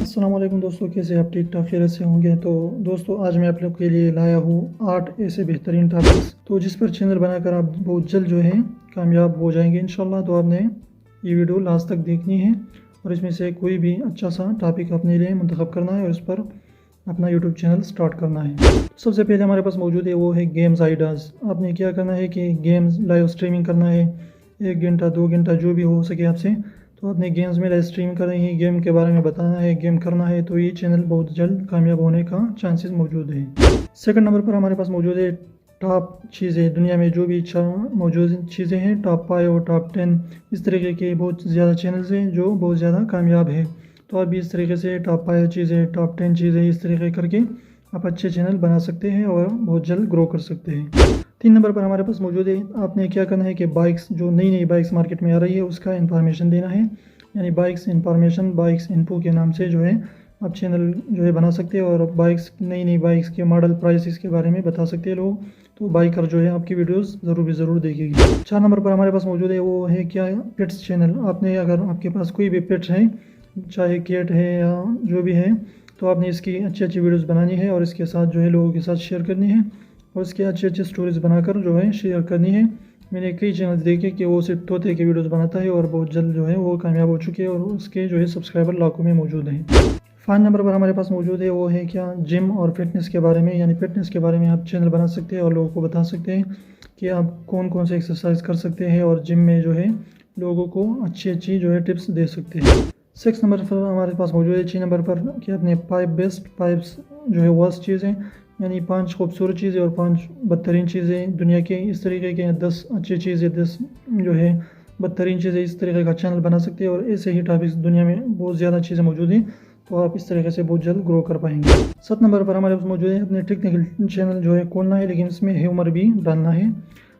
अस्सलाम वालेकुम दोस्तों, कैसे आप ठीक ठाक खैरियत से होंगे। तो दोस्तों आज मैं आप लोग के लिए लाया हूँ 8 ऐसे बेहतरीन टॉपिक्स तो जिस पर चैनल बनाकर आप बहुत जल्द जो है कामयाब हो जाएंगे इंशाल्लाह। तो आपने ये वीडियो लास्ट तक देखनी है और इसमें से कोई भी अच्छा सा टॉपिक अपने लिए मुंतखब करना है और उस पर अपना यूट्यूब चैनल स्टार्ट करना है। सबसे पहले हमारे पास मौजूद है वो है गेम्स आइडियाज़। आपने क्या करना है कि गेम्स लाइव स्ट्रीमिंग करना है, 1 घंटा 2 घंटा जो भी हो सके आपसे। तो अपने गेम्स में लाइव स्ट्रीम कर रही है, गेम के बारे में बताना है, गेम करना है, तो ये चैनल बहुत जल्द कामयाब होने का चांसेस मौजूद है। सेकंड नंबर पर हमारे पास मौजूद है टॉप चीज़ें, दुनिया में जो भी अच्छा मौजूद चीज़ें हैं, टॉप 5 और टॉप 10 इस तरीके के बहुत ज़्यादा चैनल्स हैं जो बहुत ज़्यादा कामयाब है। तो आप भी इस तरीके से टॉप 5 चीज़ें, टॉप 10 चीज़ें इस तरीके करके आप अच्छे चैनल बना सकते हैं और बहुत जल्द ग्रो कर सकते हैं। 3 नंबर पर हमारे पास मौजूद है, आपने क्या करना है कि बाइक्स जो नई नई बाइक्स मार्केट में आ रही है उसका इन्फॉर्मेशन देना है, यानी बाइक्स इन्फॉर्मेशन, बाइक्स इन्फो के नाम से जो है आप चैनल जो है बना सकते हैं और बाइक्स नई नई बाइक्स के मॉडल प्राइस के बारे में बता सकते हैं लोग। तो बाइकर जो है आपकी वीडियोस ज़रूर देखेगी। 4 नंबर पर हमारे पास मौजूद है वो है क्या, पेट्स चैनल। आपने अगर आपके पास कोई भी पेट्स है, चाहे कैट है या जो भी है, तो आपने इसकी अच्छी अच्छी वीडियोस बनानी है और इसके साथ जो है लोगों के साथ शेयर करनी है और इसके अच्छे स्टोरीज़ बनाकर जो है शेयर करनी है। मैंने कई चैनल्स देखे कि वो सिर्फ तोते की वीडियोस बनाता है और बहुत जल्द जो है वो कामयाब हो चुके हैं और उसके जो है सब्सक्राइबर लाखों में मौजूद हैं। 5 नंबर पर हमारे पास मौजूद है वो है क्या, जिम और फिटनेस के बारे में, यानी फिटनेस के बारे में आप चैनल बना सकते हैं और लोगों को बता सकते हैं कि आप कौन कौन से एक्सरसाइज कर सकते हैं और जिम में जो है लोगों को अच्छी जो है टिप्स दे सकते हैं। 6 नंबर पर हमारे पास मौजूद है 6 नंबर पर कि अपने बेस्ट पाइप्स जो है वर्स्ट चीज़ें, यानी 5 खूबसूरत चीज़ें और 5 बदतरीन चीज़ें दुनिया के, इस तरीके के 10 अच्छी चीज़ें, 10 जो है बदतरीन चीज़ें, इस तरीके का चैनल बना सकते हैं और ऐसे ही टॉपिक्स दुनिया में बहुत ज़्यादा चीज़ें मौजूद हैं। तो आप इस तरीके से बहुत जल्द ग्रो कर पाएंगे। 7 नंबर पर हमारे पास मौजूद है अपने टेक्निकल चैनल जो है खोलना है, लेकिन इसमें ह्यूमर भी डालना है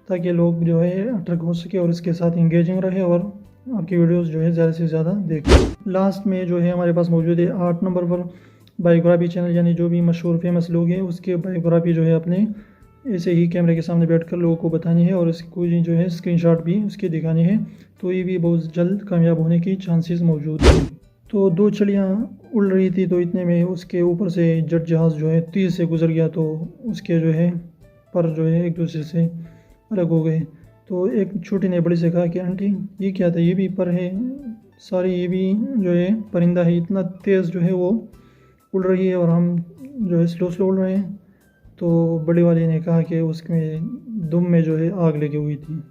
ताकि लोग जो है अट्रैक्ट हो सके और इसके साथ इंगेजिंग रहे और आपकी वीडियोस जो है ज़्यादा से ज़्यादा देखें। लास्ट में जो है हमारे पास मौजूद है 8 नंबर पर बायोग्राफी चैनल, यानी जो भी मशहूर फेमस लोग हैं उसके बायोग्राफी जो है अपने ऐसे ही कैमरे के सामने बैठकर लोगों को बतानी है और इसको जो है स्क्रीनशॉट भी उसके दिखानी है। तो ये भी बहुत जल्द कामयाब होने की चांसेस मौजूद हैं। तो 2 चिड़ियाँ उड़ रही थी, तो इतने में उसके ऊपर से जेट जहाज़ जो है तीर से गुजर गया, तो उसके जो है पर जो है एक दूसरे से अलग हो गए। तो एक छोटी ने बड़ी से कहा कि आंटी ये क्या था, ये भी पर है, सारी ये भी जो है परिंदा है, इतना तेज़ जो है वो उड़ रही है और हम जो है स्लो उड़ रहे हैं। तो बड़ी वाली ने कहा कि उसमें दुम में जो है आग लगी हुई थी।